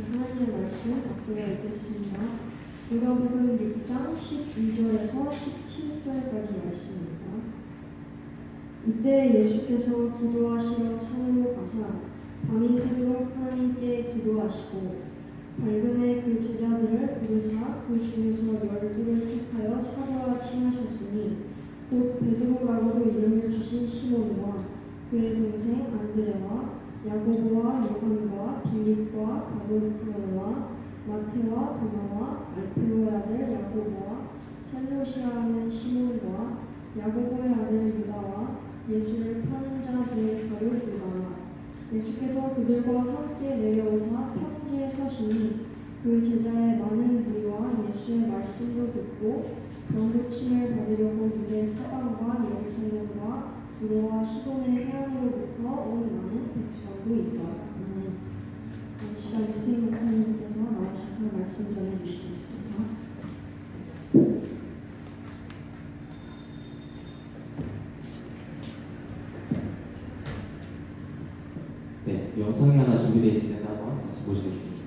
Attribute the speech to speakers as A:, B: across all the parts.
A: 하나님의 말씀 앞으로 읽겠습니다. 누가복음 6장 12절에서 17절까지 말씀입니다. 이때 예수께서 기도하시러 산으로 가사 밤이 새도록 하나님께 기도하시고 밝음에 그 제자들을 부르사 그 중에서 12를 택하여 사도라 칭하셨으니 곧 베드로라고도 이름을 주신 시몬과 그의 동생 안드레와 야고보와 요한과 빌립과 바돌로와 마테와 도마와 알페오의 아들 야고보와 셀롯이라는 시몬과 야고보의 아들 유다와 예수를 파는 자 중에 바로 유다라. 예수께서 그들과 함께 내려오사 평지에 서시니 그 제자의 많은 무리와 예수의 말씀도 듣고 병고침을 받으려고 유대 사방과 예루살렘과 두로와 시돈의 해안으로부터 온 많은 백성도 있더라. 이 시간 유승희 목사님께서 나오셔서 말씀 전해주시겠습니다.
B: 네, 영상이 하나 준비되어 있으니까 한번 같이 보시겠습니다.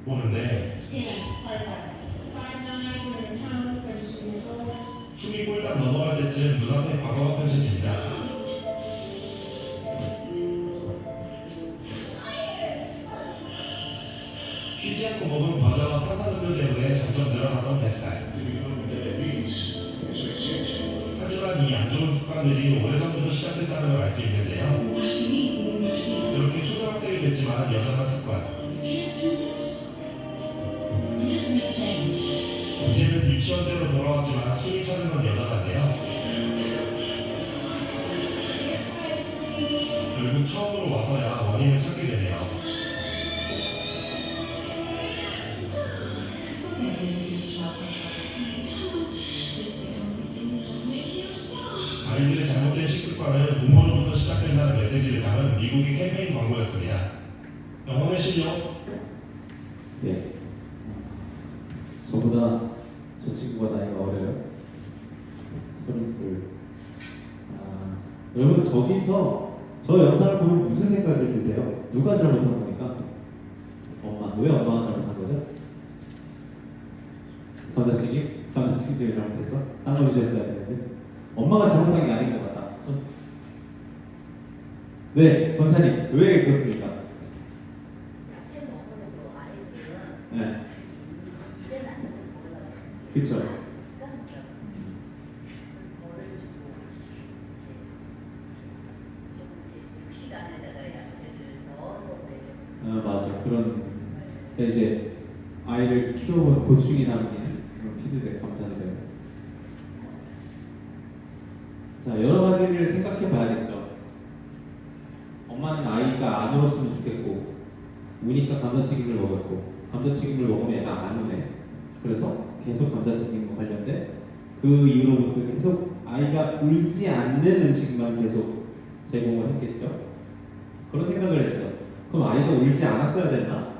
C: 보는데
D: Stand, Parsa. 5'9", 200 pounds, 32 years old.
C: 춤이 꼴딱 넘어갈 때쯤 눈앞에 과거가 펼쳐집니다. 쉬지 않고 먹은 과자와 탄산음료 때문에 점점 늘어나던 뱃살. 하지만 이 안 좋은 습관들이 오래전부터 시작됐다는 걸 알 수 있는데요. 이렇게 초등학생이 됐지만 여전한 습관. 이제는 유치원대로 돌아왔지만 숨이 차는 건 여전한데요. 결국 처음으로 와서야 원인을 찾게 되네요. 아이들의 잘못된 식습관은 부모로부터 시작된다는 메시지를 담은 미국의 캠페인 광고였습니다. 영혼의 실력.
B: 네, 저보다 저 친구가 나이가 어려요. 32. 여러분 저기서 저 영상을 보면 무슨 생각이 드세요? 누가 잘못한 겁니까? 엄마. 왜 엄마가 잘못한 거죠? 감자튀김? 감자튀김 때문에 잘못했어? 딴 거 주셨어야 되는데 엄마가 잘못한 게 아닌 것 같다. 네, 권사님 왜 그렇습니까?
E: 야채 먹으려고 아이들은
B: 네.
E: 이래는 안 되는 몰라요.
B: 그쵸.
E: 습관이죠. 벌을 주고 좀 6시간에다가 야채를 넣어서 먹여요.
B: 맞아. 그런 이제 아이를 키워본 고충이 남기는 그런 피드백 감사드려요. 자, 여러 가지를 생각해 봐야겠죠. 엄마는 아이가 안 울었으면 좋겠고 우니까 감자튀김을 먹었고 감자튀김을 먹으면 애가 안 우네. 그래서 계속 감자튀김과 관련된 그 이후로부터 계속 아이가 울지 않는 음식만 계속 제공을 했겠죠. 그런 생각을 했어요. 그럼 아이가 울지 않았어야 됐나?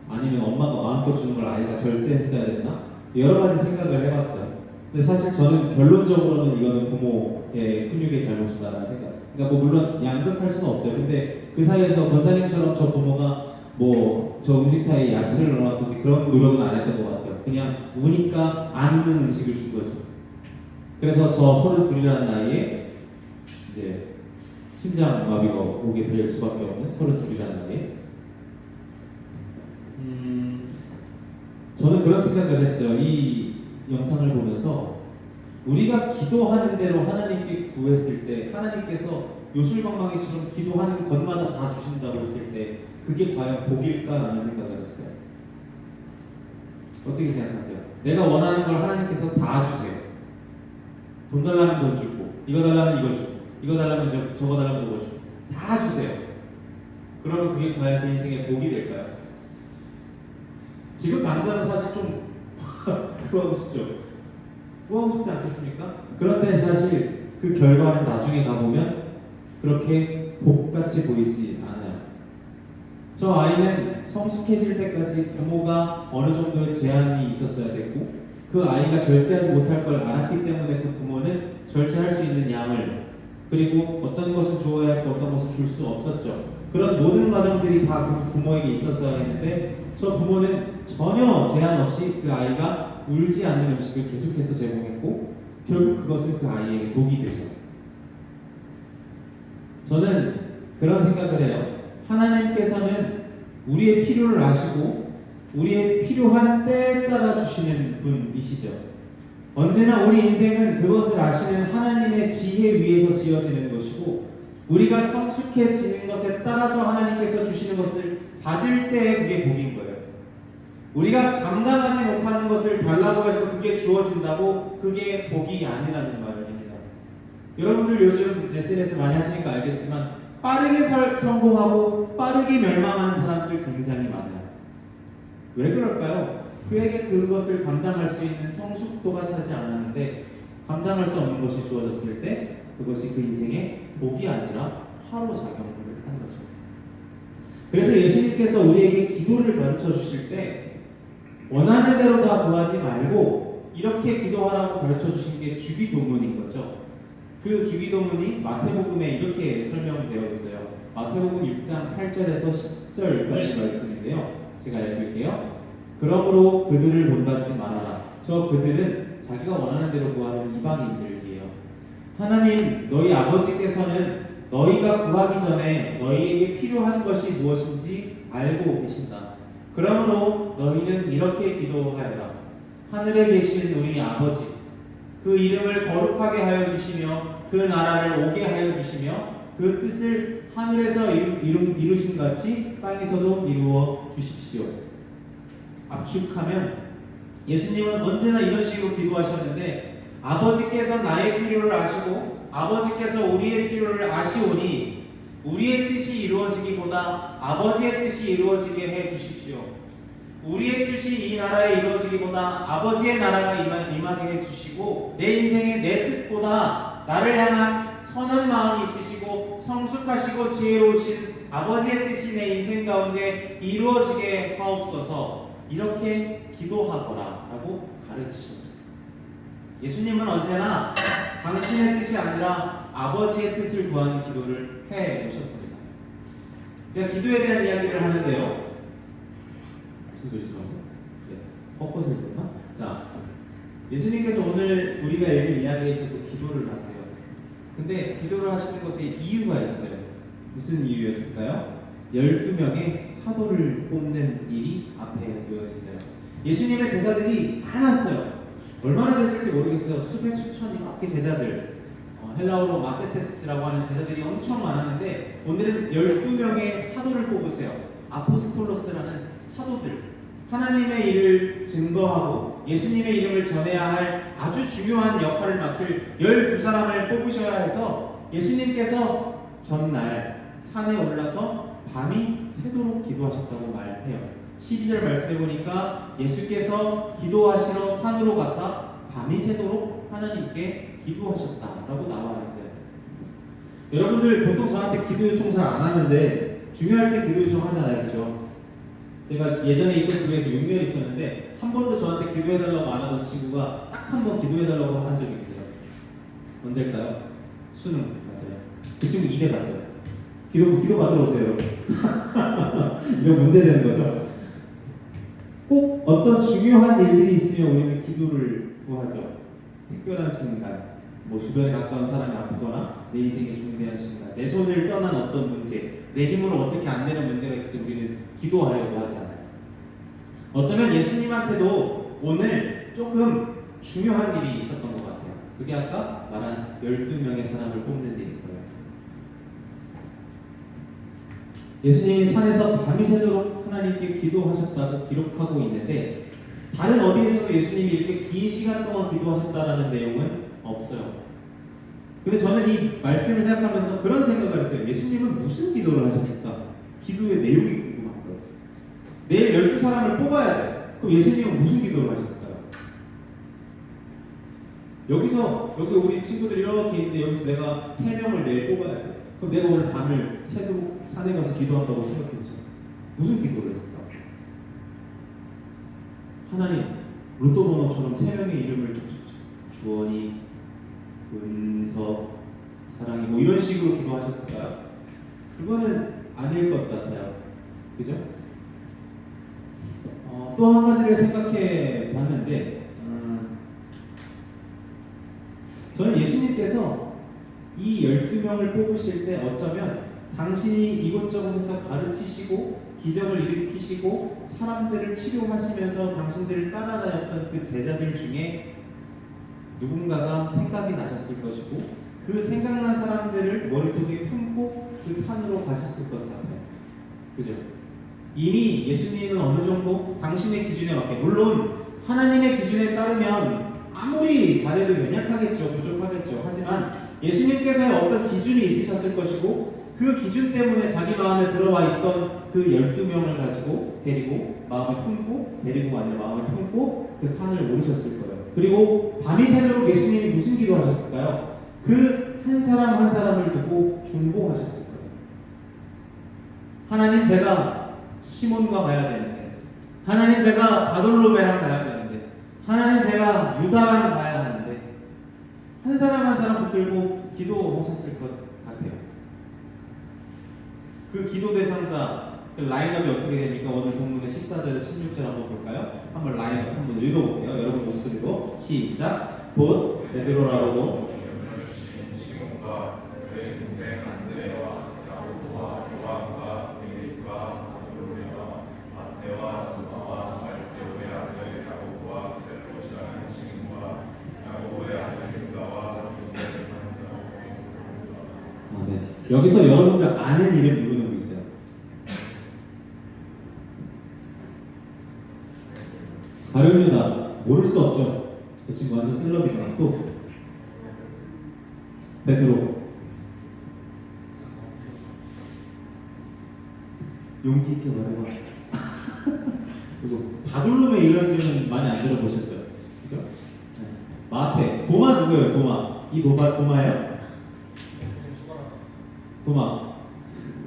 B: 아니면 엄마가 마음껏 주는 걸 아이가 절제했어야 됐나? 여러 가지 생각을 해봤어요. 근데 사실 저는 결론적으로는 이거는 부모의 훈육의 잘못이다라는 생각. 그러니까 뭐 물론 양극할 수는 없어요. 근데 그 사이에서 권사님처럼 저 부모가 뭐 저 음식 사이에 야채를 넣어놨든지 그런 노력은 안 했던 것 같아요. 그냥 우니까 안 우는 음식을 준 거죠. 그래서 저 32이라는 나이에 이제 심장마비가 오게 될 수밖에 없는 32이라는 나이에 저는 그런 생각을 했어요. 이 영상을 보면서 우리가 기도하는 대로 하나님께 구했을 때 하나님께서 요술방망이처럼 기도하는 것마다 다 주신다고 했을 때 그게 과연 복일까라는 생각을 했어요. 어떻게 생각하세요? 내가 원하는 걸 하나님께서 다 주세요. 돈 달라면 돈 주고 이거 달라면 이거 주고 이거 달라면 저거 달라면 저거 주고 다 주세요. 그러면 그게 과연 그 인생의 복이 될까요? 지금 당장은 사실 좀 구하고 싶죠. 구하고 싶지 않겠습니까? 그런데 사실 그 결과는 나중에 가보면 그렇게 복같이 보이지 않아요. 저 아이는 성숙해질 때까지 부모가 어느 정도의 제한이 있었어야 됐고 그 아이가 절제하지 못할 걸 알았기 때문에 그 부모는 절제할 수 있는 양을, 그리고 어떤 것을 주어야 했고 어떤 것을 줄 수 없었죠. 그런 모든 과정들이 다 그 부모에게 있었어야 했는데 저 부모는 전혀 제한 없이 그 아이가 울지 않는 음식을 계속해서 제공했고 결국 그것은 그 아이에게 독이 되죠. 저는 그런 생각을 해요. 하나님께서는 우리의 필요를 아시고 우리의 필요한 때에 따라 주시는 분이시죠. 언제나 우리 인생은 그것을 아시는 하나님의 지혜 위에서 지어지는 것이고 우리가 성숙해지는 것에 따라서 하나님께서 주시는 것을 받을 때에 그게 복인 거예요. 우리가 감당하지 못하는 것을 달라고 해서 그게 주어진다고 그게 복이 아니라는 말입니다. 여러분들 요즘 SNS 많이 하시니까 알겠지만 빠르게 성공하고 빠르게 멸망하는 사람들 굉장히 많아요. 왜 그럴까요? 그에게 그것을 감당할 수 있는 성숙도가 차지 않았는데 감당할 수 없는 것이 주어졌을 때 그것이 그 인생의 복이 아니라 화로 작용을 하는 거죠. 그래서 예수님께서 우리에게 기도를 가르쳐 주실 때 원하는 대로 다 구하지 말고 이렇게 기도하라고 가르쳐 주신 게 주기도문인 거죠. 그 주기도문이 마태복음에 이렇게 설명되어 있어요. 마태복음 6장 8절에서 10절까지 말씀인데요. 제가 읽을게요. 그러므로 그들을 본받지 말아라. 저 그들은 자기가 원하는 대로 구하는 이방인들이에요. 하나님 너희 아버지께서는 너희가 구하기 전에 너희에게 필요한 것이 무엇인지 알고 계신다. 그러므로 너희는 이렇게 기도하여라. 하늘에 계신 우리 아버지, 그 이름을 거룩하게 하여 주시며 그 나라를 오게 하여 주시며 그 뜻을 하늘에서 이루신 같이 땅에서도 이루어 주십시오. 압축하면 예수님은 언제나 이런 식으로 기도하셨는데 아버지께서 나의 필요를 아시고 아버지께서 우리의 필요를 아시오니 우리의 뜻이 이루어지기보다 아버지의 뜻이 이루어지게 해 주십시오. 우리의 뜻이 이 나라에 이루어지기보다 아버지의 나라가 임하게 해 주시고 내 인생의 내 뜻보다 나를 향한 선한 마음이 있으시고 성숙하시고 지혜로우신 아버지의 뜻이 내 인생 가운데 이루어지게 하옵소서. 이렇게 기도하거라 라고 가르치셨죠. 예수님은 언제나 당신의 뜻이 아니라 아버지의 뜻을 구하는 기도를 해 오셨습니다. 제가 기도에 대한 이야기를 하는데요. 무슨 소리지 말고? 네, 헛것을 듣나? 자, 예수님께서 오늘 우리가 읽은 이야기에서도 기도를 하세요. 근데 기도를 하시는 것에 이유가 있어요. 무슨 이유였을까요? 12명의 사도를 뽑는 일이 앞에 놓여 있어요. 예수님의 제자들이 많았어요. 얼마나 됐을지 모르겠어요. 수백 수천 이렇게 제자들, 헬라어로 마세테스라고 하는 제자들이 엄청 많았는데 오늘은 12명의 사도를 뽑으세요. 아포스톨로스라는 사도들, 하나님의 일을 증거하고 예수님의 이름을 전해야 할 아주 중요한 역할을 맡을 12사람을 뽑으셔야 해서 예수님께서 전날 산에 올라서 밤이 새도록 기도하셨다고 말해요. 12절 말씀해 보니까 예수께서 기도하시러 산으로 가사 밤이 새도록 하나님께 기도하셨다라고 나와 있어요. 여러분들 보통 저한테 기도 요청 잘 안 하는데 중요할 때 기도 요청 하잖아요, 그죠? 제가 예전에 있던 교회에서 6년 있었는데 한 번도 저한테 기도해달라고 안 하던 친구가 딱 한 번 기도해달라고 한 적이 있어요. 언제일까요? 수능 맞아요. 그 친구 2대 갔어요. 기도 받으러 오세요. 이런 문제 되는 거죠. 꼭 어떤 중요한 일들이 있으면 우리는 기도를 구하죠. 특별한 순간, 뭐 주변에 가까운 사람이 아프거나 내 인생의 중대한 순간, 내 손을 떠난 어떤 문제, 내 힘으로 어떻게 안 되는 문제가 있을 때 우리는 기도하려고 하지 않아요. 어쩌면 예수님한테도 오늘 조금 중요한 일이 있었던 것 같아요. 그게 아까 말한 12명의 사람을 뽑는 일일 거예요. 예수님이 산에서 밤이 새도록 하나님께 기도하셨다고 기록하고 있는데 다른 어디에서도 예수님이 이렇게 긴 시간 동안 기도하셨다라는 내용은 없어요. 근데 저는 이 말씀을 생각하면서 그런 생각을 했어요. 예수님은 무슨 기도를 하셨을까? 기도의 내용이 궁금한 거예요. 내일 12사람을 뽑아야 돼. 그럼 예수님은 무슨 기도를 하셨을까요? 여기 우리 친구들이 이렇게 있는데 여기서 내가 3명을 내일 뽑아야 돼. 그럼 내가 오늘 밤을 새도록 산에 가서 기도한다고 생각했죠. 무슨 기도를 했을까? 하나님, 로또 번호처럼 세 명의 이름을 쭉쭉쭉 주원이, 은석, 사랑이 뭐 이런 식으로 기도하셨을까요? 그거는 아닐 것 같아요. 그죠? 또 한 가지를 생각해 봤는데 저는 예수님께서 이 12명을 뽑으실 때 어쩌면 당신이 이곳저곳에서 가르치시고 기적을 일으키시고 사람들을 치료하시면서 당신들을 따라다녔던 그 제자들 중에 누군가가 생각이 나셨을 것이고 그 생각난 사람들을 머릿속에 품고 그 산으로 가셨을 것 같아요. 그죠? 이미 예수님은 어느 정도 당신의 기준에 맞게, 물론 하나님의 기준에 따르면 아무리 잘해도 연약하겠죠, 부족하겠죠. 하지만 예수님께서의 어떤 기준이 있으셨을 것이고 그 기준 때문에 자기 마음에 들어와 있던 그 12명을 가지고 데리고 마음에 품고, 데리고 아니라 마음에 품고 그 산을 오르셨을 거예요. 그리고 밤이 새도록 예수님이 무슨 기도하셨을까요? 그 한 사람 한 사람을 두고 중보하셨을 거예요. 하나님, 제가 시몬과 가야 되는데, 하나님, 제가 바돌로메랑 가야 되는데, 하나님, 제가 유다랑 가야 하는데, 한 사람 한 사람 붙들고 기도하셨을 것 같아요. 그 기도 대상자, 그 라인업이 어떻게 됩니까? 오늘 본문의 14절에서 16절 한번 볼까요? 한번 라인업 한번 읽어볼게요. 여러분 목소리로 시작. 곧 베드로라고도
F: 시몬과 그의 동생 안드레와 야고보와 요한과 빌립과 바돌로메와 마테와 도마와 알페오의 아들 야고보와 세로시라는 시몬과 야고보의 아들 유다와 요셉을
B: 네. 여기서 여러분들 아는 이름 누구 있어요? 가룟유다. 모를 수 없죠. 저 친구 완전 셀럽이잖아. 또 베드로. 용기 있게 말해봐. 그리고 바돌로메 이런 이름은 많이 안 들어보셨죠? 그죠? 네. 마테. 도마 누구예요? 도마. 이 도마예요? 도마.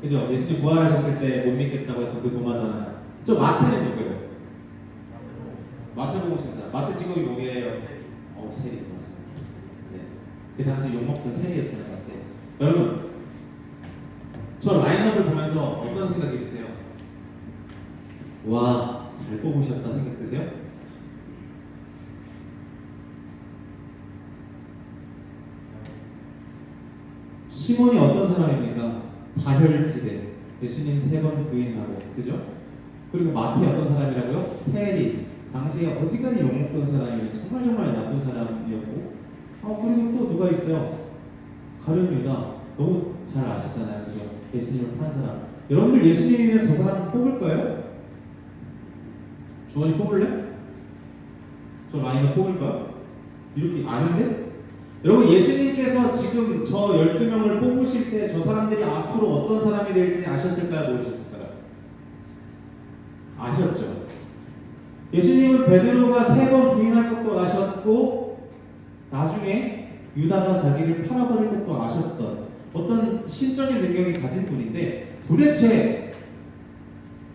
B: 그죠? 예수님 부활하셨을 때 못 믿겠다고 했던 그 도마잖아요. 저 마테는 누구예요? 마태복음 신사. 마태 직업이 뭐게요? 세리 맞습니다. 네. 그 당시 욕먹던 세리였잖아요. 네. 여러분, 저 라인업을 보면서 어떤 생각이 드세요? 와, 잘 뽑으셨다 생각 드세요? 시몬이 어떤 사람입니까? 다혈지대. 예수님 3번 부인하고, 그죠? 그리고 마태 어떤 사람이라고요? 세리. 당시에 어지간히 욕먹던 사람이 정말 나쁜 사람이었고, 그리고 또 누가 있어요? 가룟유다. 너무 잘 아시잖아요, 그죠? 예수님을 판 사람. 여러분들 예수님이면 저 사람 뽑을 거예요? 주원이 뽑을래? 저 라인업 뽑을 거야? 이렇게 아는데? 여러분, 예수님께서 지금 저 12명을 뽑으실 때 저 사람들이 앞으로 어떤 사람이 될지 아셨을까요? 모르셨을까요? 아셨죠? 예수님은 베드로가 3번 부인할 것도 아셨고 나중에 유다가 자기를 팔아버릴 것도 아셨던 어떤 신적인 능력이 가진 분인데, 도대체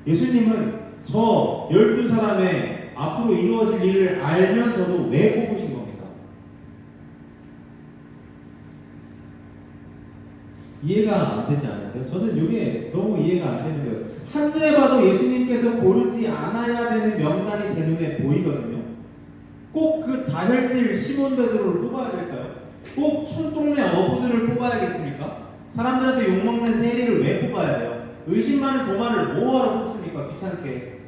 B: 예수님은 저 12사람의 앞으로 이루어질 일을 알면서도 왜 뽑으신 겁니까? 이해가 안 되지 않으세요? 저는 이게 너무 이해가 안 되는 거예요. 한눈에 봐도 예수님께서 고르지 않아야 되는 명단이 제 눈에 보이거든요. 꼭 그 다혈질 시몬 베드로를 뽑아야 될까요? 꼭 촌동네 어부들을 뽑아야겠습니까? 사람들한테 욕먹는 세리를 왜 뽑아야 돼요? 의심 많은 도마를 뭐하러 뽑습니까? 귀찮게.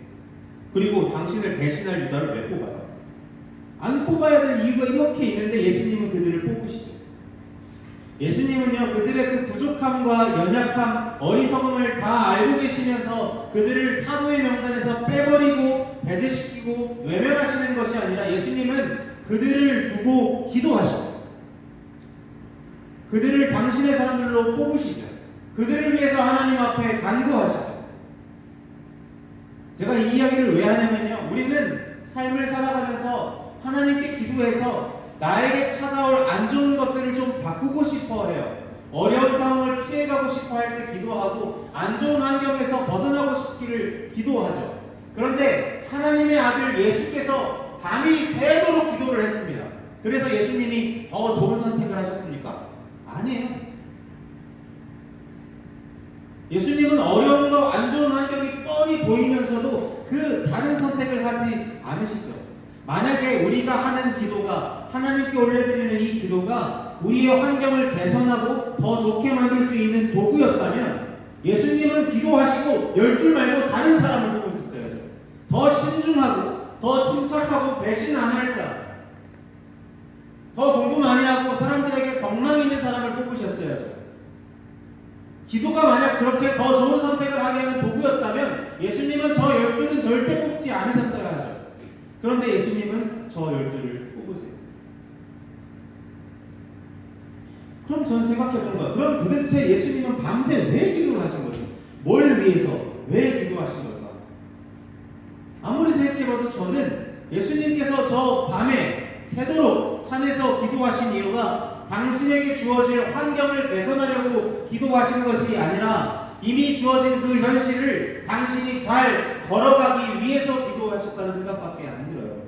B: 그리고 당신을 배신할 유다를 왜 뽑아요? 안 뽑아야 될 이유가 이렇게 있는데 예수님은 그들을 뽑으시죠. 예수님은요, 그들의 그 부족함과 연약함, 어리석음을 다 알고 계시면서 그들을 사도의 명단에서 빼버리고 배제시키고 외면하시는 것이 아니라 예수님은 그들을 두고 기도하시죠. 그들을 당신의 사람들로 뽑으시죠. 그들을 위해서 하나님 앞에 간구하시죠. 제가 이 이야기를 왜 하냐면요, 우리는 삶을 살아가면서 하나님께 기도해서 나에게 찾아올 안 좋은 것들을 좀 바꾸고 싶어 해요. 어려운 상황을 피해가고 싶어 할 때 기도하고 안 좋은 환경에서 벗어나고 싶기를 기도하죠. 그런데 하나님의 아들 예수께서 밤이 새도록 기도를 했습니다. 그래서 예수님이 더 좋은 선택을 하셨습니까? 아니에요. 예수님은 어려운 거, 안 좋은 환경이 뻔히 보이면서도 그 다른 선택을 하지 않으시죠. 만약에 우리가 하는 기도가, 하나님께 올려드리는 이 기도가 우리의 환경을 개선하고 더 좋게 만들 수 있는 도구였다면 예수님은 기도하시고 12 말고 다른 사람을 뽑으셨어야죠. 더 신중하고 더 침착하고 배신 안 할 사람, 더 공부 많이 하고 사람들에게 덕망 있는 사람을 뽑으셨어야죠. 기도가 만약 그렇게 더 좋은 선택을 하게 하는 도구였다면 예수님은 저 12는 절대 뽑지 않으셨어야 하죠. 그런데 예수님은 저 12를 뽑으세요. 그럼 저는 생각해보는 거예요. 그럼 도대체 예수님은 밤새 왜 기도를 하신 거지? 뭘 위해서? 왜 기도하신 걸까? 아무리 생각해봐도 저는 예수님께서 저 밤에 새도록 산에서 기도하신 이유가 당신에게 주어질 환경을 개선하려고 기도하신 것이 아니라 이미 주어진 그 현실을 당신이 잘 걸어가기 위해서 기도하셨다는 생각밖에 안 들어요.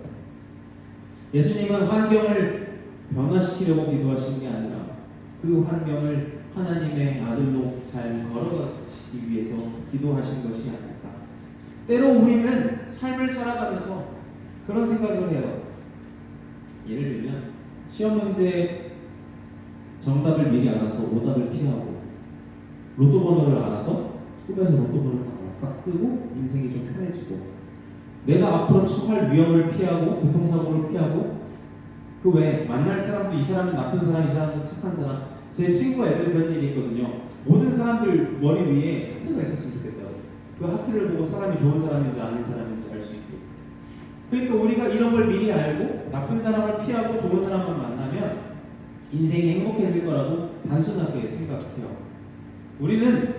B: 예수님은 환경을 변화시키려고 기도하신 게 아니라 그 환경을 하나님의 아들로 잘 걸어가시기 위해서 기도하신 것이 아닐까. 때로 우리는 삶을 살아가면서 그런 생각을 해요. 예를 들면 시험 문제 정답을 미리 알아서 오답을 피하고 로또 번호를 알아서 꿈에서 로또 번호를 딱 쓰고 인생이 좀 편해지고 내가 앞으로 처할 위험을 피하고 교통사고를 피하고 그 외에 만날 사람도 이 사람은 나쁜 사람, 이 사람은 착한 사람. 제 친구가 예전에 그런 얘기 했거든요. 모든 사람들 머리 위에 하트가 있었으면 좋겠다고. 그 하트를 보고 사람이 좋은 사람인지 아닌 사람인지 알 수 있고. 그러니까 우리가 이런 걸 미리 알고 나쁜 사람을 피하고 좋은 사람만 만나면 인생이 행복해질 거라고 단순하게 생각해요. 우리는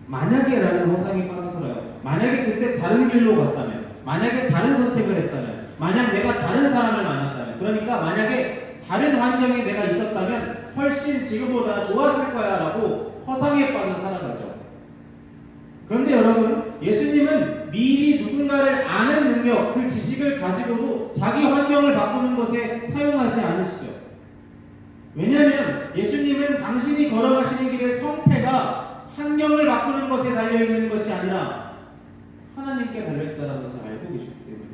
B: 만약에라는 허상에 빠져 살아요. 만약에 그때 다른 길로 갔다면, 만약에 다른 선택을 했다면, 만약 내가 다른 사람을 만났다면, 그러니까 만약에 다른 환경에 내가 있었다면 훨씬 지금보다 좋았을 거야 라고 허상에 빠져 살아가죠. 그런데 여러분, 예수님은 미리 누군가를 아는 능력, 그 지식을 가지고도 자기 환경을 바꾸는 것에 사용하지 않으시죠. 왜냐하면 예수님은 당신이 걸어가시는 길의 성패가 환경을 바꾸는 것에 달려있는 것이 아니라 하나님께 달려있다는 것을 알고 계시기 때문이에요.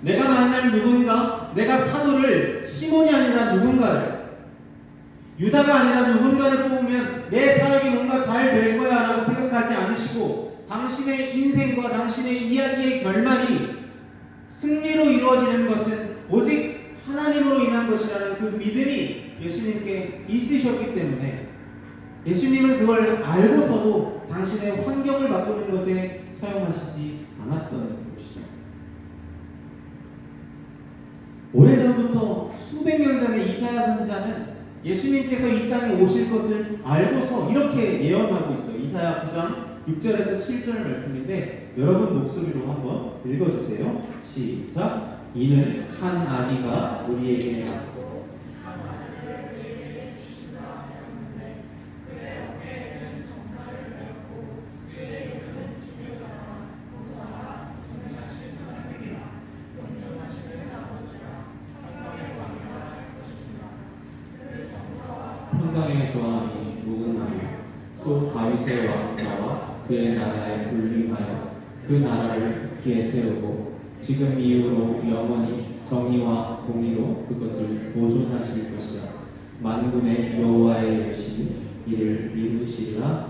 B: 내가 만날 누군가, 내가 사도를 시몬이 아니라 누군가를, 유다가 아니라 누군가를 뽑으면 내 사역이 뭔가 잘 될 거야 라고 생각하지 않으시고 당신의 인생과 당신의 이야기의 결말이 승리로 이루어지는 것은 오직 하나님으로 인한 것이라는 그 믿음이 예수님께 있으셨기 때문에 예수님은 그걸 알고서도 당신의 환경을 바꾸는 것에 사용하시지 않았던 것이죠. 오래전부터 수백 년 전에 이사야 선지자는 예수님께서 이 땅에 오실 것을 알고서 이렇게 예언하고 있어요. 이사야 9장 6절에서 7절 말씀인데 여러분 목소리로 한번 읽어주세요. 시작. 이는 한 아기가 우리에게 낳고 한 아들을 우리에게 주신다 하였는데 그의 어깨에는 정사를 메었고 그의 이름은 기묘자라 보사라 전능하신 하나님이라 영존하시는 아버지라 평강의 왕이라 할 것이니라. 그 정사와 평강의 거함이 무궁하며 또 다윗의 왕자와 그의 나라에 군림하여 그 나라를 굳게 세우고 지금 이후로 영원히 정의와 공의로 그것을 보존하실 것이라. 만군의 여호와의 열심히 이를 이루시리라.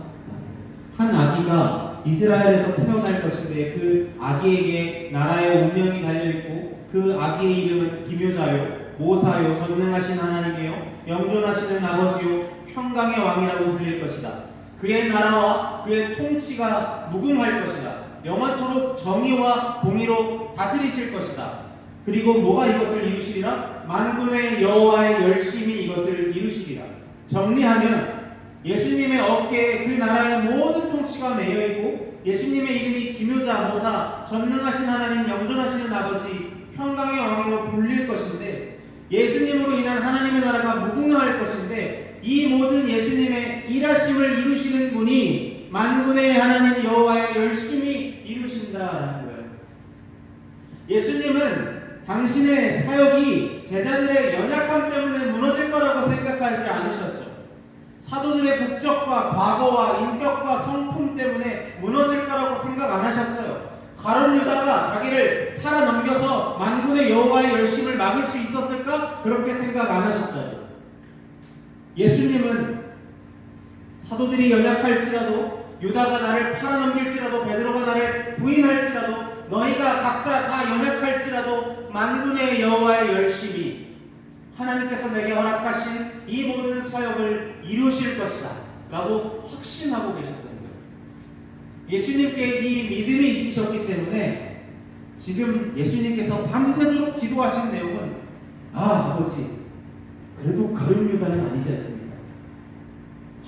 B: 한 아기가 이스라엘에서 태어날 것인데 그 아기에게 나라의 운명이 달려있고 그 아기의 이름은 기묘자요 모사요 전능하신 하나님이요 영존하시는 아버지요 평강의 왕이라고 불릴 것이다. 그의 나라와 그의 통치가 무궁할 것이다. 영원토록 정의와 공의로 다스리실 것이다. 그리고 뭐가 이것을 이루시리라? 만군의 여호와의 열심히 이것을 이루시리라. 정리하면 예수님의 어깨에 그 나라의 모든 통치가 매여있고 예수님의 이름이 기묘자, 모사, 전능하신 하나님, 영존하시는 아버지, 평강의 왕으로 불릴 것인데 예수님으로 인한 하나님의 나라가 무궁화할 것인데 이 모든 예수님의 일하심을 이루시는 분이 만군의 하나님 여호와의 열심히 이루신다라는 거예요. 예수님은 당신의 사역이 제자들의 연약함 때문에 무너질 거라고 생각하지 않으셨죠. 사도들의 국적과 과거와 인격과 성품 때문에 무너질 거라고 생각 안 하셨어요. 가룟 유다가 자기를 팔아 넘겨서 만군의 여호와의 열심을 막을 수 있었을까? 그렇게 생각 안 하셨다고. 예수님은 사도들이 연약할지라도, 유다가 나를 팔아 넘길지라도, 베드로가 나를 부인할지라도, 너희가 각자 다 연약할지라도 만군의 여호와의 열심이 하나님께서 내게 허락하신 이 모든 사역을 이루실 것이다 라고 확신하고 계셨다는 거예요. 예수님께 이 믿음이 있으셨기 때문에 지금 예수님께서 밤새도록 기도하신 내용은 아버지, 그래도 가룟 유다는 아니지 않습니까?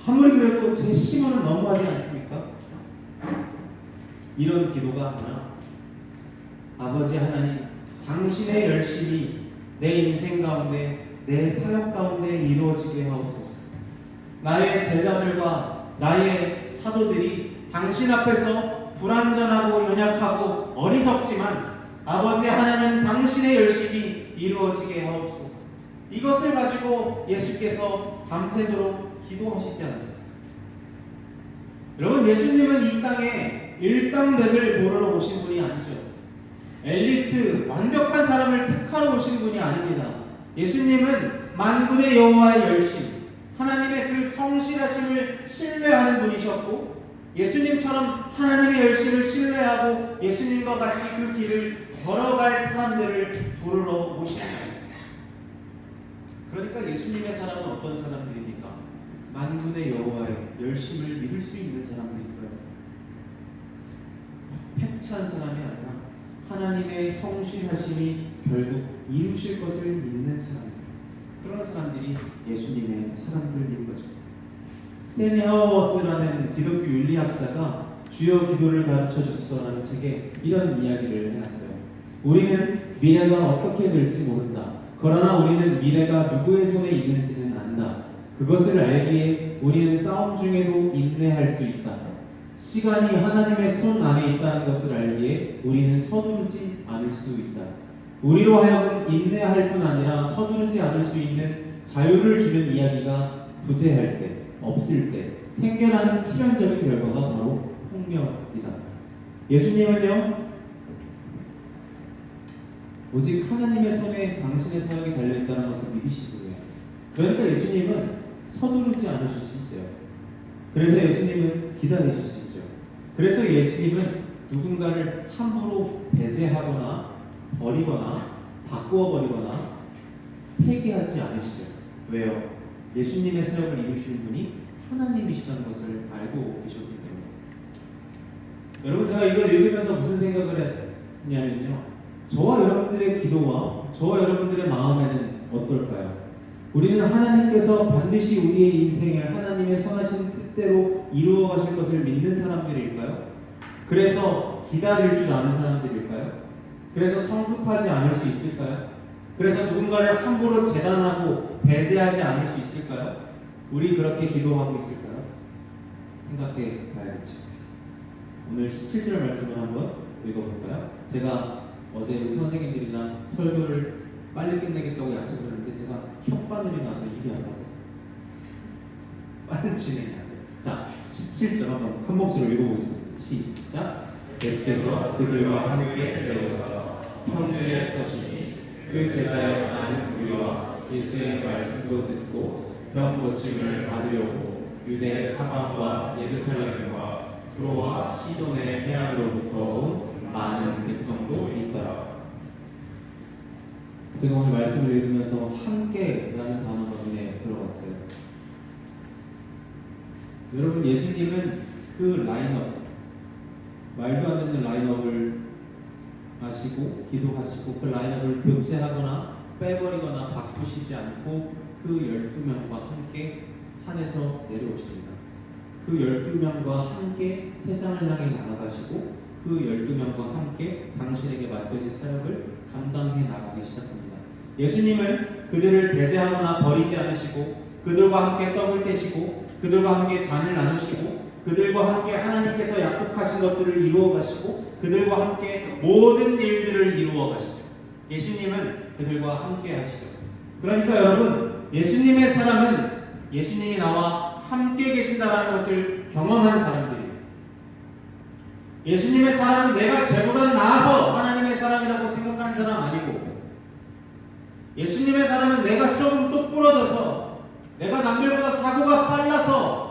B: 아무리 그래도 제 시몬은 너무하지 않습니까? 이런 기도가 아니라 아버지 하나님, 당신의 열심이 내 인생 가운데, 내 사역 가운데 이루어지게 하옵소서. 나의 제자들과 나의 사도들이 당신 앞에서 불완전하고 연약하고 어리석지만 아버지 하나님, 당신의 열심이 이루어지게 하옵소서. 이것을 가지고 예수께서 밤새도록 기도하시지 않았습니다. 여러분, 예수님은 이 땅에 일당백을 보러 오신 분이 아니죠. 엘리트, 완벽한 사람을 택하러 오신 분이 아닙니다. 예수님은 만군의 여호와의 열심, 하나님의 그 성실하심을 신뢰하는 분이셨고, 예수님처럼 하나님의 열심을 신뢰하고 예수님과 같이 그 길을 걸어갈 사람들을 부르러 오십니다. 그러니까 예수님의 사람은 어떤 사람들입니까? 만군의 여호와의 열심을 믿을 수 있는 사람들이고요. 팩찬 사람이 아니라 하나님의 성실하심이 결국 이루실 것을 믿는 사람들, 그런 사람들이 예수님의 사람들인 거죠. 스탠리 하워워스라는 기독교 윤리학자가 주여 기도를 가르쳐 주소서라는 책에 이런 이야기를 해놨어요. 우리는 미래가 어떻게 될지 모른다. 그러나 우리는 미래가 누구의 손에 있는지는 안다. 그것을 알기에 우리는 싸움 중에도 인내할 수 있다. 시간이 하나님의 손 안에 있다는 것을 알기에 우리는 서두르지 않을 수 있다. 우리로 하여금 인내할 뿐 아니라 서두르지 않을 수 있는 자유를 주는 이야기가 부재할 때, 없을 때 생겨나는 필연적인 결과가 바로 폭력이다. 예수님은요, 오직 하나님의 손에 당신의 사역이 달려있다는 것을 믿으신 분이에요. 그러니까 예수님은 서두르지 않으실 수 있어요. 그래서 예수님은 기다리실 수 있죠. 그래서 예수님은 누군가를 함부로 배제하거나 버리거나 바꾸어 버리거나 폐기하지 않으시죠. 왜요? 예수님의 사역을 이루시는 분이 하나님이시라는 것을 알고 계셨기 때문에. 여러분, 제가 이걸 읽으면서 무슨 생각을 했냐면요, 저와 여러분들의 기도와 저와 여러분들의 마음에는 어떨까요? 우리는 하나님께서 반드시 우리의 인생을 하나님의 선하신 뜻대로 이루어 가실 것을 믿는 사람들일까요? 그래서 기다릴 줄 아는 사람들일까요? 그래서 성급하지 않을 수 있을까요? 그래서 누군가를 함부로 재단하고 배제하지 않을 수 있을까요? 우리 그렇게 기도하고 있을까요? 생각해 봐야겠죠. 오늘 17절 말씀을 한번 읽어볼까요? 제가 어제 우리 선생님들이랑 설교를 빨리 끝내겠다고 약속을 했는데 제가 혓바늘이 나서 입이 아파서 빠른 진행해야 돼요. 자, 17절 한 목소리로 읽어보겠습니다. 시작. 예수께서 그들과 함께 내려가서 편지에 서시니 그 제자의 많은 무리와 예수의 말씀도 듣고 병 고침을 받으려고 유대 사방과 예루살렘과 두로와 시돈의 해안으로부터 온 많은 백성도 있더라. 제가 오늘 말씀을 읽으면서 함께라는 단어가 눈에 들어갔어요. 여러분, 예수님은 그 라인업, 말도 안 되는 라인업을 하시고 기도하시고 그 라인업을 교체하거나 빼버리거나 바꾸시지 않고 그 12명과 함께 산에서 내려오십니다. 그 12명과 함께 세상을 향해 나아가시고 그 12명과 함께 당신에게 맡겨진 사역을 감당해 나가기 시작합니다. 예수님은 그들을 배제하거나 버리지 않으시고 그들과 함께 떡을 떼시고 그들과 함께 잔을 나누시고 그들과 함께 하나님께서 약속하신 것들을 이루어 가시고 그들과 함께 모든 일들을 이루어 가시죠. 예수님은 그들과 함께 하시죠. 그러니까 여러분, 예수님의 사람은 예수님이 나와 함께 계신다라는 것을 경험한 사람들이에요. 예수님의 사람은 내가 쟤보다 나아서 하나님의 사람이라고 생각하는 사람 아니고, 예수님의 사람은 내가 조금 똑부러져서, 내가 남들보다 사고가 빨라서,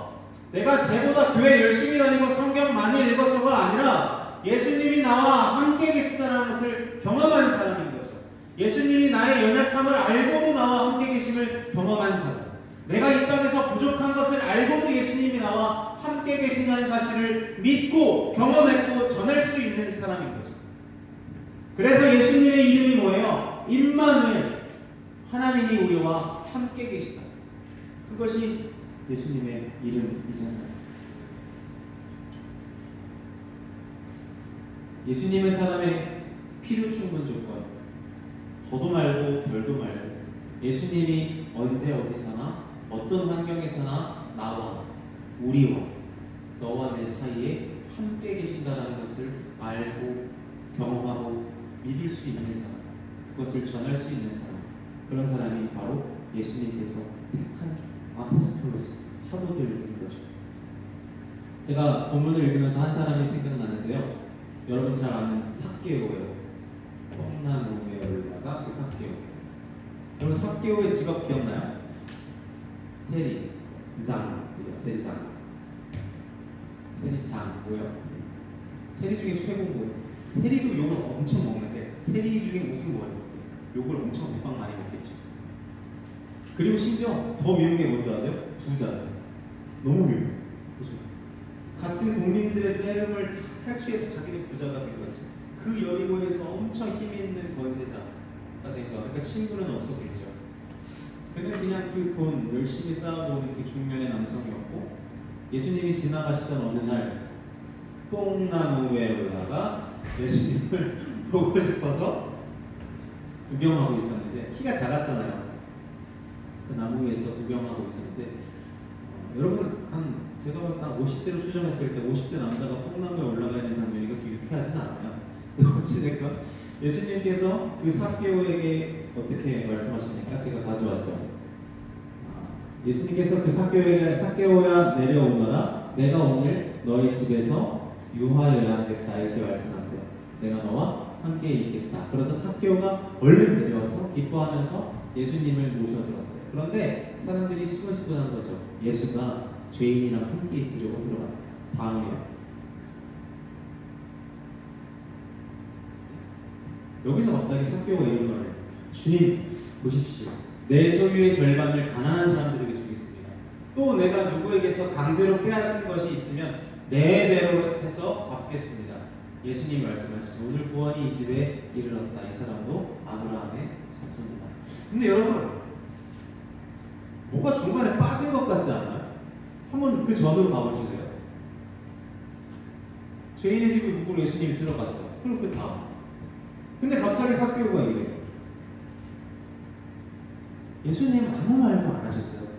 B: 내가 쟤보다 교회 열심히 다니고 성경 많이 읽어서가 아니라 예수님이 나와 함께 계시다는 것을 경험한 사람인 거죠. 예수님이 나의 연약함을 알고도 나와 함께 계심을 경험한 사람, 내가 이 땅에서 부족한 것을 알고도 예수님이 나와 함께 계신다는 사실을 믿고 경험했고 전할 수 있는 사람인 거죠. 그래서 예수님의 이름이 뭐예요? 임마누엘, 하나님이 우리와 함께 계시다. 그것이 예수님의 이름이잖아요. 예수님의 사람의 필요 충분 조건, 더도 말고 별도 말고, 예수님이 언제 어디서나 어떤 환경에서나 나와 우리와 너와 내 사이에 함께 계신다는 것을 알고 경험하고 믿을 수 있는 사람, 그것을 전할 수 있는 사람, 그런 사람이 바로 예수님께서 택한 아포스톨로스, 사도들인 거죠. 제가 본문을 읽으면서 한 사람이 생각나는데요. 여러분 잘 아는 삭개오예요. 뻥나무에 올라가 그 삭개오. 여러분 삭개오의 직업 기억나요? 세리장, 그죠? 세리장. 세리장 뭐예요? 세리 중에 최고인 거예요. 세리도 욕을 엄청 먹는데 세리 중에 우긴 거예요. 욕을 엄청 대박 많이 먹겠죠. 그리고 심지어 더 미운 게 뭔지 아세요? 부자예요. 너무 미워요. 그죠? 같은 국민들의 세금을 다 탈취해서 자기는 부자가 된 거지. 그 여리고에서 엄청 힘 있는 권세자가 된 거. 그러니까 친구는 없었겠죠. 그냥 그 돈 열심히 쌓아놓은 그 중년의 남성이었고, 예수님이 지나가시던 어느 날 뽕나무에 올라가 예수님을 보고 싶어서 구경하고 있었는데, 키가 작았잖아요. 그 나무 위에서 구경하고 있었는데, 여러분 제가 봤을 때 한 50대로 추정했을 때 50대 남자가 뽕나무에 올라가 있는 장면이 그렇게 유쾌하진 않아요. 어찌됐건 예수님께서 그 삭개오에게 어떻게 말씀하십니까? 제가 가져왔죠. 예수님께서 그 삭개오야 내려오너라, 내가 오늘 너희 집에서 유하여야 하겠다, 이렇게 말씀하세요. 내가 너와 함께 있겠다. 그래서 삭개오가 얼른 내려와서 기뻐하면서 예수님을 모셔들었어요. 그런데 사람들이 수근수근한 거죠. 예수가 죄인이랑 함께 있으려고 들어갔다. 다음이요. 여기서 갑자기 삭개오가 이런 말을, 주님 보십시오. 내 소유의 절반을 가난한 사람들에게 주겠습니다. 또 내가 누구에게서 강제로 빼앗은 것이 있으면 내 대로 해서 갚겠습니다. 예수님 말씀하시죠. 오늘 구원이 이 집에 이르렀다. 이 사람도 아브라함의 자손이다. 근데 여러분, 뭐가 중간에 빠진 것 같지 않아요? 한번 그 전으로 가보실래요? 죄인의 집에 누구로 예수님이 들어갔어요. 그럼 그 다음. 근데 갑자기 삭개오가 이래요. 예수님 아무 말도 안 하셨어요.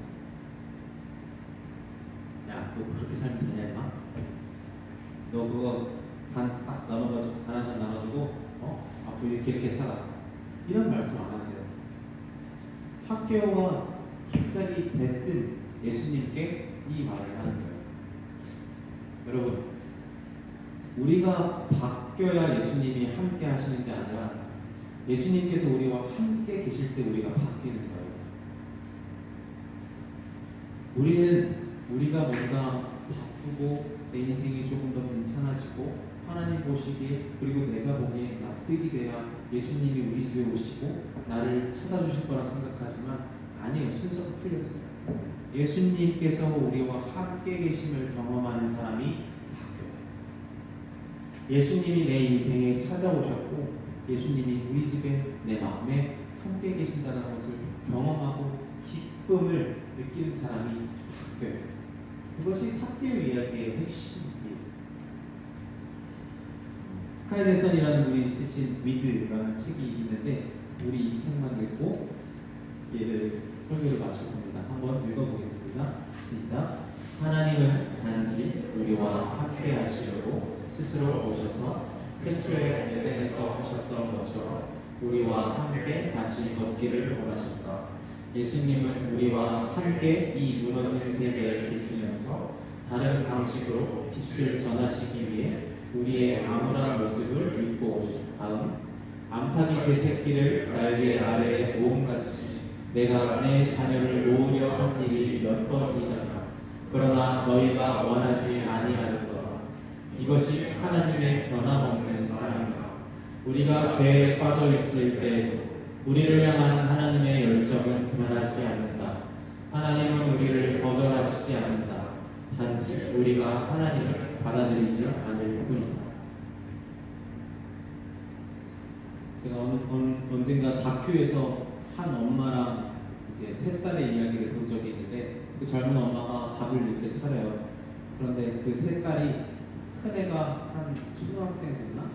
B: 야, 너 그렇게 살면 되냐 임마? 너 그거 반 딱 나눠가지고 가난한 사람 나눠주고 앞으로 이렇게 살아. 이런 말씀 안 하세요. 삭개오가 갑자기 대뜸 예수님께 이 말을 하는 거예요. 여러분, 우리가 바뀌어야 예수님이 함께 하시는 게 아니라 예수님께서 우리와 함께 계실 때 우리가 바뀌는 거예요. 우리는 우리가 뭔가 바꾸고 내 인생이 조금 더 괜찮아지고 하나님 보시기에, 그리고 내가 보기에 납득이 돼야 예수님이 우리 집에 오시고 나를 찾아주실 거라 생각하지만 아니에요. 순서가 틀렸어요. 예수님께서 우리와 함께 계심을 경험하는 사람이 바뀌어요. 예수님이 내 인생에 찾아오셨고 예수님이 우리 집에, 내 마음에 함께 계신다는 것을 경험하고 기쁨을 느끼는 사람이 바뀌어요. 그것이 삭개오 이야기의 핵심이에요. 스카이대선이라는 분이 쓰신 위드라는 책이 있는데, 우리 이 책만 읽고 얘를 설교를 마칠 겁니다. 한번 읽어보겠습니다. 시작. 하나님은 단지 우리와 함께 하시려고 스스로 오셔서 태초에 에덴에서 하셨던 것처럼 우리와 함께 다시 걷기를 원하셨다. 예수님은 우리와 함께 이 무너진 세계에 계시면서 다른 방식으로 빛을 전하시기 위해 우리의 암울한 모습을 입고 오신 다음 암탉이 제 새끼를 날개 아래에 모음같이 내가 내 자녀를 놓으려 한 일이 몇 번이더라. 그러나 너희가 원하지 아니하였더라. 이것이 하나님의 변함없는 사랑이다. 우리가 죄에 빠져 있을 때 우리를 향한 하나님의 열정은 변하지 않는다. 하나님은 우리를 거절하시지 않는다. 단지 우리가 하나님을 받아들이지 않을 뿐이다. 제가 언젠가 다큐에서 한 엄마랑 이제 세 딸의 이야기를 본 적이 있는데 그 젊은 엄마가 밥을 이렇게 차려요. 그런데 그 세 딸이 큰 애가 한 초등학생 됐나?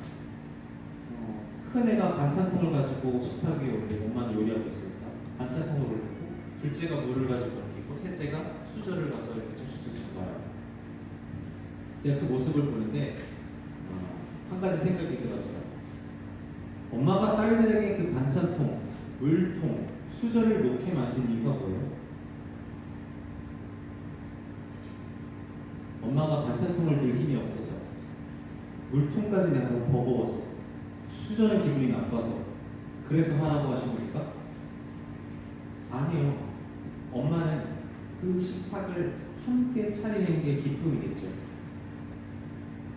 B: 큰 애가 반찬통을 가지고 식탁 위에 올리고 엄마는 요리하고 있으니까 반찬통을 올리고 둘째가 물을 가지고 옮기고 셋째가 수저를 가서 이렇게 쭉쭉쭉 봐요. 제가 그 모습을 보는데 한 가지 생각이 들었어요. 엄마가 딸들에게 그 반찬통, 물통, 수저를 놓게 만든 이유가 뭐예요? 엄마가 반찬통을 들 힘이 없어서, 물통까지 내가 너무 버거워서, 수저는 기분이 나빠서 그래서 하라고 하신 겁니까? 아니요. 엄마는 그 식탁을 함께 차리는 게 기쁨이겠죠.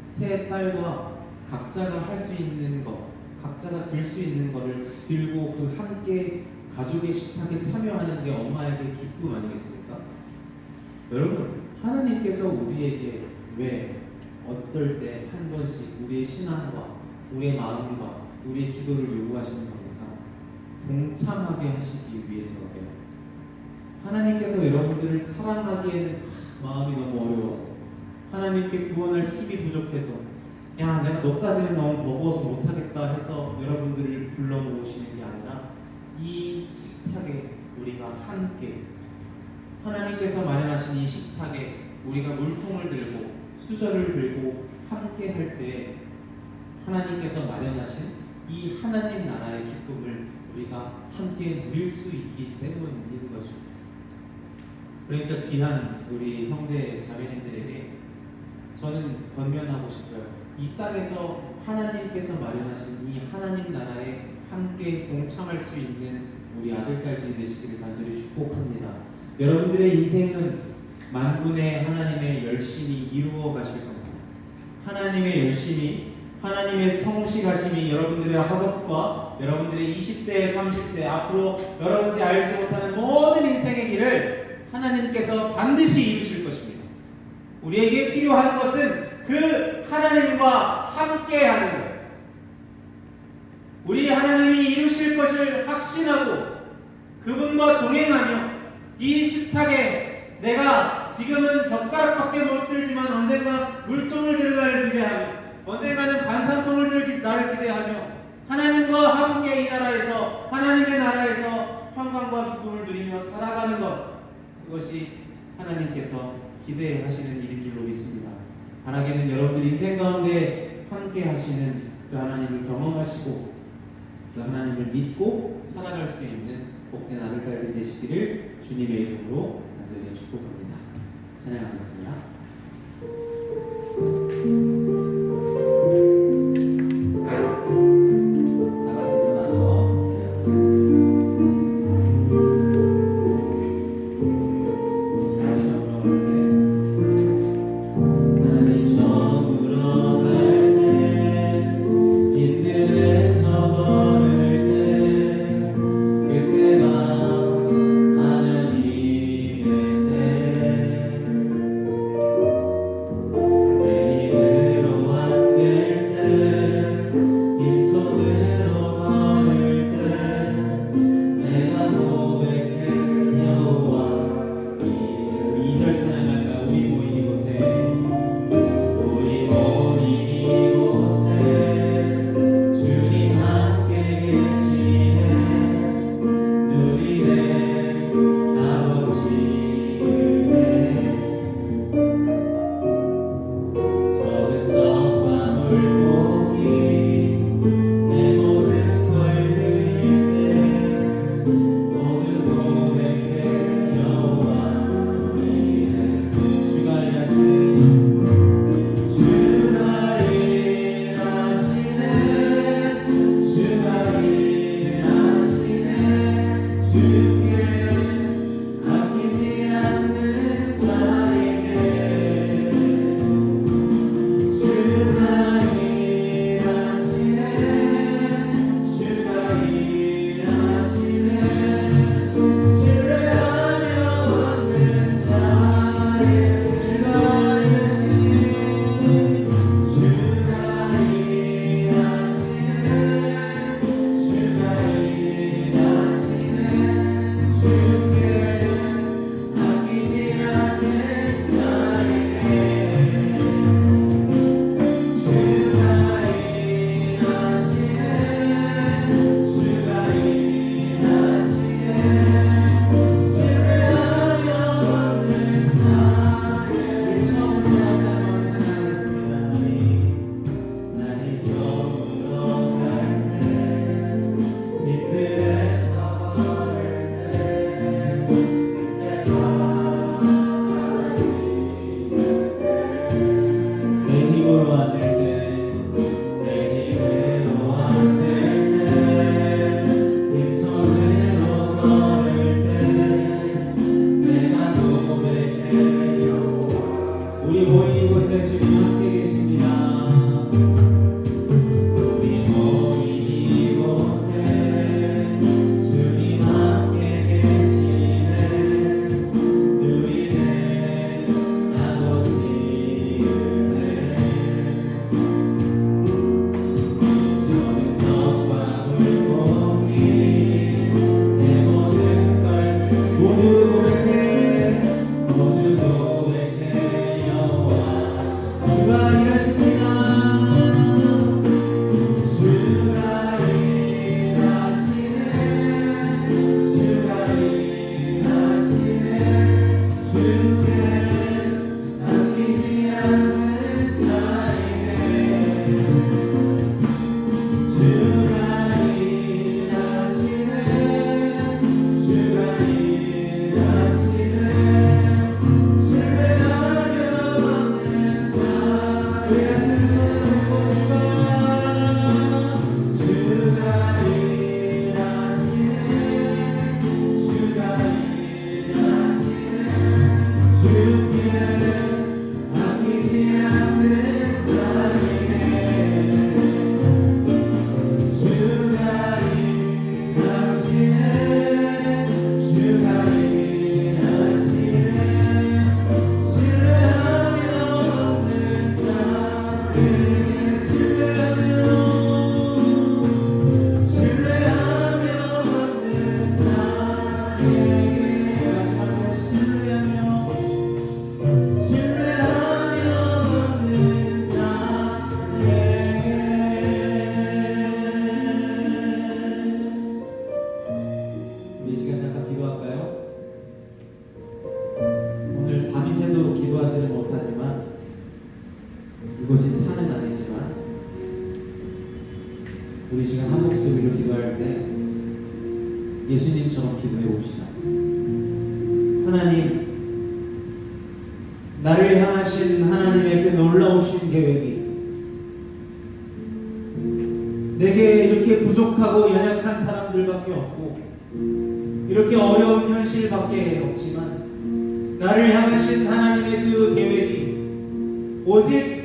B: 세 딸과 각자가 할 수 있는 것, 각자가 들 수 있는 것을 들고 그 함께 가족의 식탁에 참여하는 게 엄마에게 기쁨 아니겠습니까? 여러분, 하나님께서 우리에게 왜 어떨 때 한 번씩 우리의 신앙과 우리의 마음과 우리의 기도를 요구하시는 겁니까? 동참하게 하시기 위해서예요. 하나님께서 여러분들을 사랑하기에는 마음이 너무 어려워서, 하나님께 구원할 힘이 부족해서, 야 내가 너까지는 너무 버거워서 못하겠다 해서 여러분들을 불러 모으시는 게 아니라 이 식탁에 우리가 함께, 하나님께서 마련하신 이 식탁에 우리가 물통을 들고 수저를 들고 함께 할 때 하나님께서 마련하신 이 하나님 나라의 기쁨을 우리가 함께 누릴 수 있기 때문인 거죠. 그러니까 귀한 우리 형제 자매님들에게 저는 권면하고 싶어요. 이 땅에서 하나님께서 마련하신 이 하나님 나라에 함께 동참할 수 있는 우리 아들, 딸들이 되시기를 간절히 축복합니다. 여러분들의 인생은 만군의 하나님의 열심히 이루어 가실 겁니다. 하나님의 열심히, 하나님의 성실하심이 여러분들의 학업과 여러분들의 20대, 30대 앞으로 여러분들이 알지 못하는 모든 인생의 길을 하나님께서 반드시 이루실 것입니다. 우리에게 필요한 것은 그 하나님과 함께하는 거예요. 우리 하나님이 이루실 것을 확신하고 그분과 동행하며 이 식탁에 내가 지금은 젓가락밖에 못 들지만 언젠가 물통을 들고 나를 기대하며 언젠가는 반찬통을 들고 나를 기대하며 하나님과 함께 이 나라에서, 하나님의 나라에서 평강과 기쁨을 누리며 살아가는 것, 그것이 하나님께서 기대하시는 일인 줄로 믿습니다. 바라기는 여러분들 인생 가운데 함께 하시는 그 하나님을 경험하시고 그 하나님을 믿고 살아갈 수 있는 복된 아들, 딸들이 되시기를 주님의 이름으로 간절히 축복합니다. 찬양하겠습니다. 이것이 산은 아니지만 우리 시간 한 목소리로 기도할 때 예수님처럼 기도해 봅시다. 하나님, 나를 향하신 하나님의 그 놀라우신 계획이 내게 이렇게 부족하고 연약한 사람들밖에 없고 이렇게 어려운 현실밖에 없지만 나를 향하신 하나님의 그 계획이 오직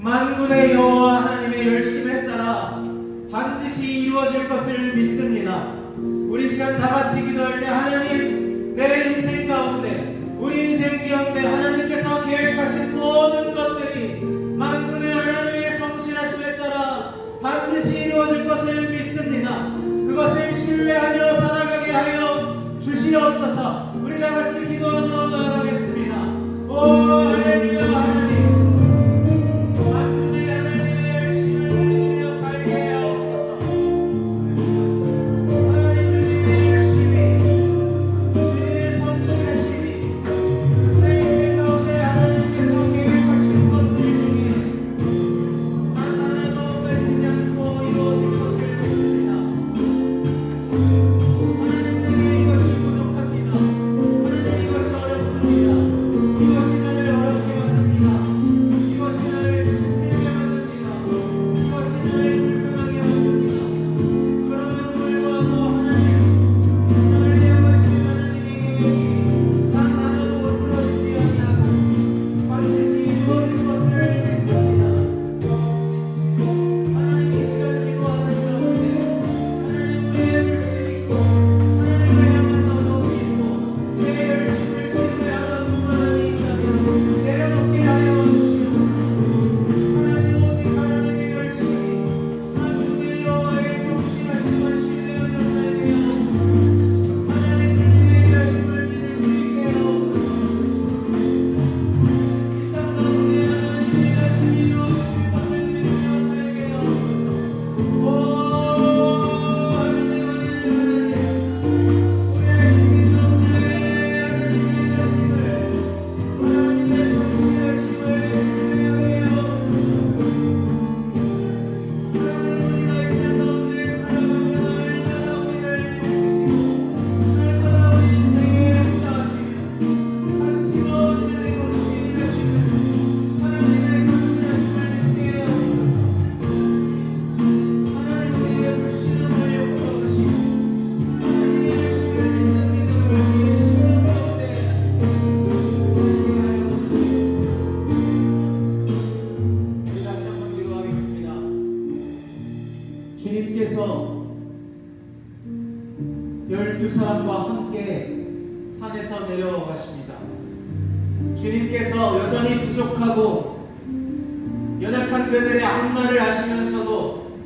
B: 만군의 여호와 하나님의 열심에 따라 반드시 이루어질 것을 믿습니다. 우리 시간 다 같이 기도할 때 하나님, 내 인생 가운데, 우리 인생 가운데 하나님께서 계획하신 모든 것들이 만군의 하나님의 성실하심에 따라 반드시 이루어질 것을 믿습니다. 그것을 신뢰하며 살아가게 하여 주시옵소서. 우리 다 같이 기도하러 나아가겠습니다. 오 할렐루야. 하나님, 만군의 하나님의 열심을 믿으며 살게 하옵소서. 하나님, 주님의 열심이, 주님의 성실하심이 내 인생 가운데 하나님께서 계획하신 것들 중에 단 하나도 빼지지 않고 이루어질 것을 믿습니다. 하나님, 내게 이것이 부족합니다. 하나님, 이것이 어렵습니다. 이것이 나를 어렵게 만듭니다. 12사람과 함께 산에서 내려가십니다. 주님께서 여전히 부족하고 연약한 그들의 앞날을 아시면서도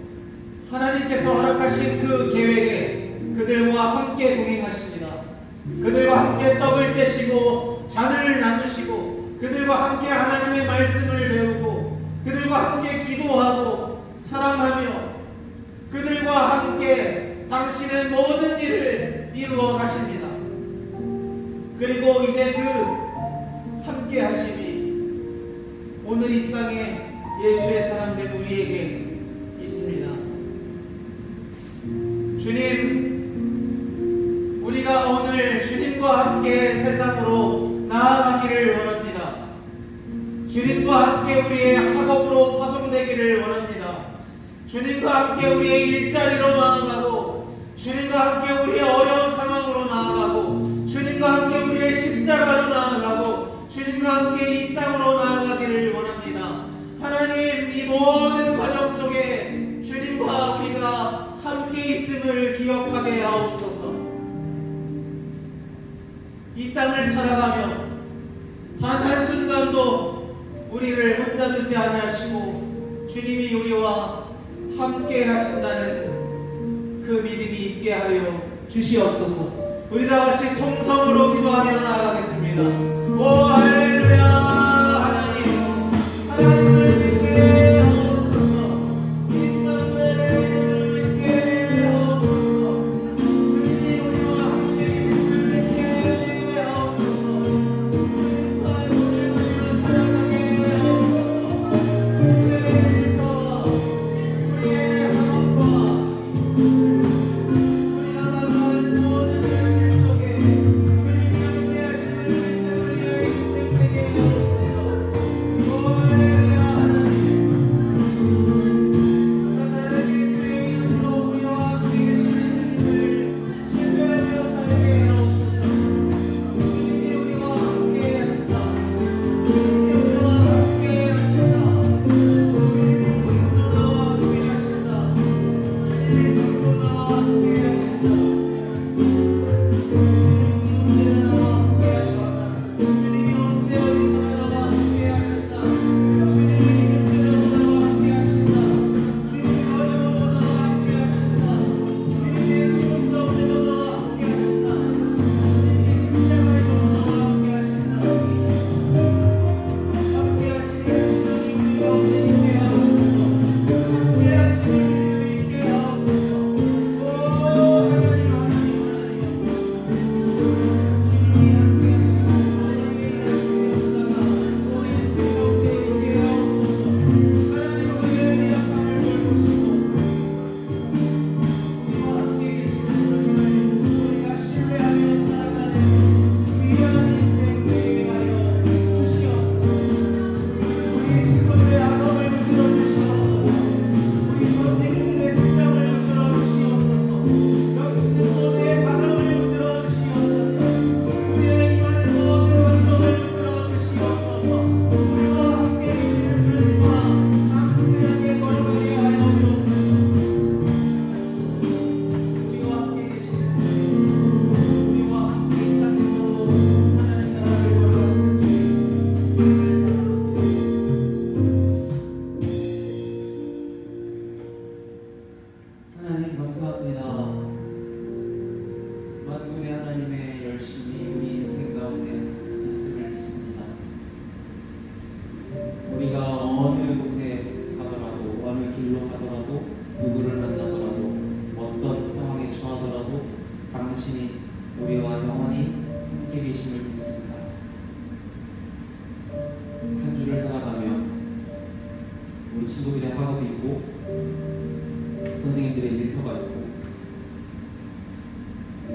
B: 하나님께서 허락하신 그 계획에 그들과 함께 동행하십니다. 그들과 함께 떡을 떼시고 잔을 나누시고 그들과 함께 하나님의 말씀을 배우고 그들과 함께 기도하고 사랑하며 그들과 함께 당신의 모든 일을 이루어 가십니다. 그리고 이제 그 함께 하심이 오늘 이 땅에 예수의 사람 된 우리에게 있습니다. 주님, 우리가 오늘 주님과 함께 세상으로 나아가기를 원합니다. 주님과 함께 우리의 학업으로 파송되기를 원합니다. 주님과 함께 우리의 일자리로 나아가고 주님과 함께 우리의 어려운 상황으로 나아가고 주님과 함께 우리의 십자가로 나아가고 주님과 함께 이 땅으로 나아가기를 원합니다. 하나님, 이 모든 과정 속에 주님과 우리가 함께 있음을 기억하게 하옵소서. 이 땅을 살아가며 단 한순간도 우리를 혼자 두지 아니하시고 주님이 우리와 함께 하신다는 그 믿음이 있게 하여 주시옵소서. 우리 다 같이 통성으로 기도하며 나아가겠습니다. 오 할렐루야. 하나님을 믿게 하옵소서. 이 땅을 믿게 하옵소서. 주님이 우리와 함께 계심을 믿게 하옵소서. 주님과 우리를 사랑하게 하옵소서. 우리의 일터와 우리의 학업과 우리가 나가는 모든 현실 속에 주님이 함께 하심을 믿는 우리의 인생 되게 하옵소서. 오 할렐루야. 하나님, 나사렛 예수의 이름으로 우리와 함께 계시는 주님을 신뢰하며 살게 하옵소서. 주님이 우리와 함께 하신다. 주님이 우리와 함께 하신다. 주님이 지금도 나와 함께 하신다. 주님이 지금도 나와 함께 하신다. 주님이 언제나 나와 함께 하신다. 주님이 언제 어디서나 나와 함께 하신다. 주님이 힘들어도 나와 함께 하신다. 주님이 어려워도 나와 함께 하신다. 주님이 죽음 가운데도 나와 함께 하신다. 주님이 십자가에서도 나와 함께 하신다. 함께 하시는 신령이 우리 가운데 있게 하옵소서. 함께 하시는 주님이 있게 하옵소서. 오 하나님, 주님이 함께 하시고 우리에게 일하시는 역사가 우리 인생 가운데 있게 하옵소서. 하나님, 우리의 미약함을 돌보시고 우리와 함께 계시는 주님을 우리가 신뢰하며 살아가는 귀한 인생 되게 하여 주시옵소서. 우리 식구들의 학업을 붙들어 주시옵소서. 우리 선생님들의 심장을 붙들어 주시옵소서. 여기 있는 모두의 가정을 붙들어 주시옵소서. 우리의 임하는 모든 활동을 붙들어 주시옵소서. 우리와 함께 계시는 주님과 함께하게 걸어가게 하여 주옵소서. 우리와 함께 계시는 주님, 우리와 함께 이 땅에서도 하나님 나라를 걸어가시는 주님, 하나님 감사합니다. 만군의 하나님의 열심이 우리 인생 가운데 있음을 믿습니다. 우리가 어느 곳에 가더라도 어느 길로 가더라도 누구를 만나더라도 어떤 상황에 처하더라도 당신이 우리와 영원히 함께 계심을 믿습니다. 한 주를 살아가며 우리 친구들의 학업이 있고 선생님들의 일터가 있고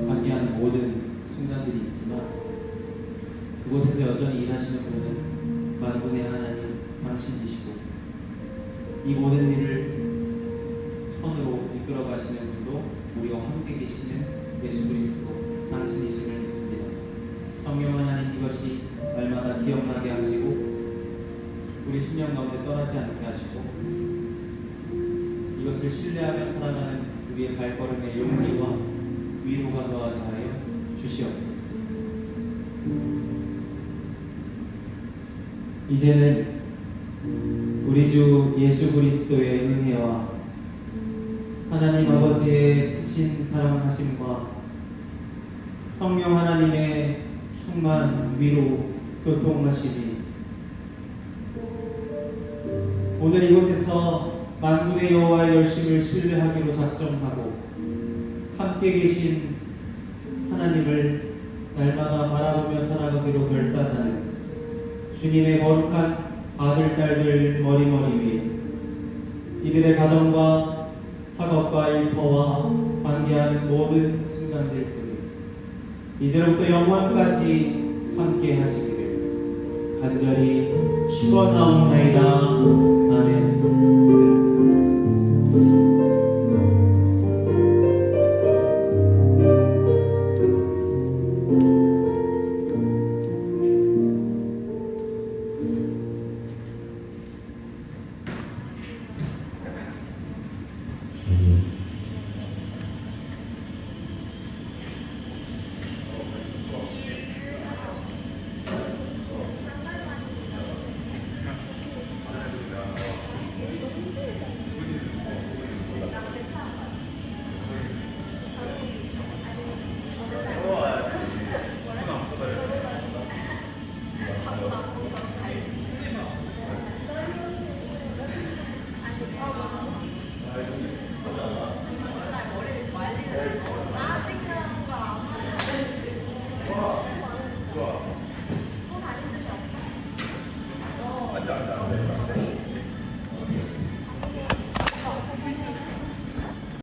B: 관계하는 모든 순간들이 있지만 그곳에서 여전히 일하시는 분은 만군의 하나님 당신이시고 이 모든 일을 선으로 이끌어 가시는 분도 우리와 함께 계시는 예수 그리스도 당신이심을 믿습니다. 성령 하나님, 이것이 날마다 기억나게 하시고 우리 심령 가운데 떠나지 않게 하시고 이것을 신뢰하며 살아가는 우리의 발걸음의 용기와 위로가 더하여 주시옵소서. 이제는 우리 주 예수 그리스도의 은혜와 하나님 아버지의 크신 사랑하심과 성령 하나님의 충만 위로 교통하시니 오늘 이곳에서 만군의 여호와의 열심을 신뢰하기로 작정하고 함께 계신 하나님을 날마다 바라보며 살아가기로 결단하는 주님의 거룩한 아들, 딸들 머리머리 위에 이들의 가정과 학업과 일터와 관계하는 모든 순간들 속에 이제로부터 영원까지 함께 하시기를 간절히 축원하옵나이다. 아멘.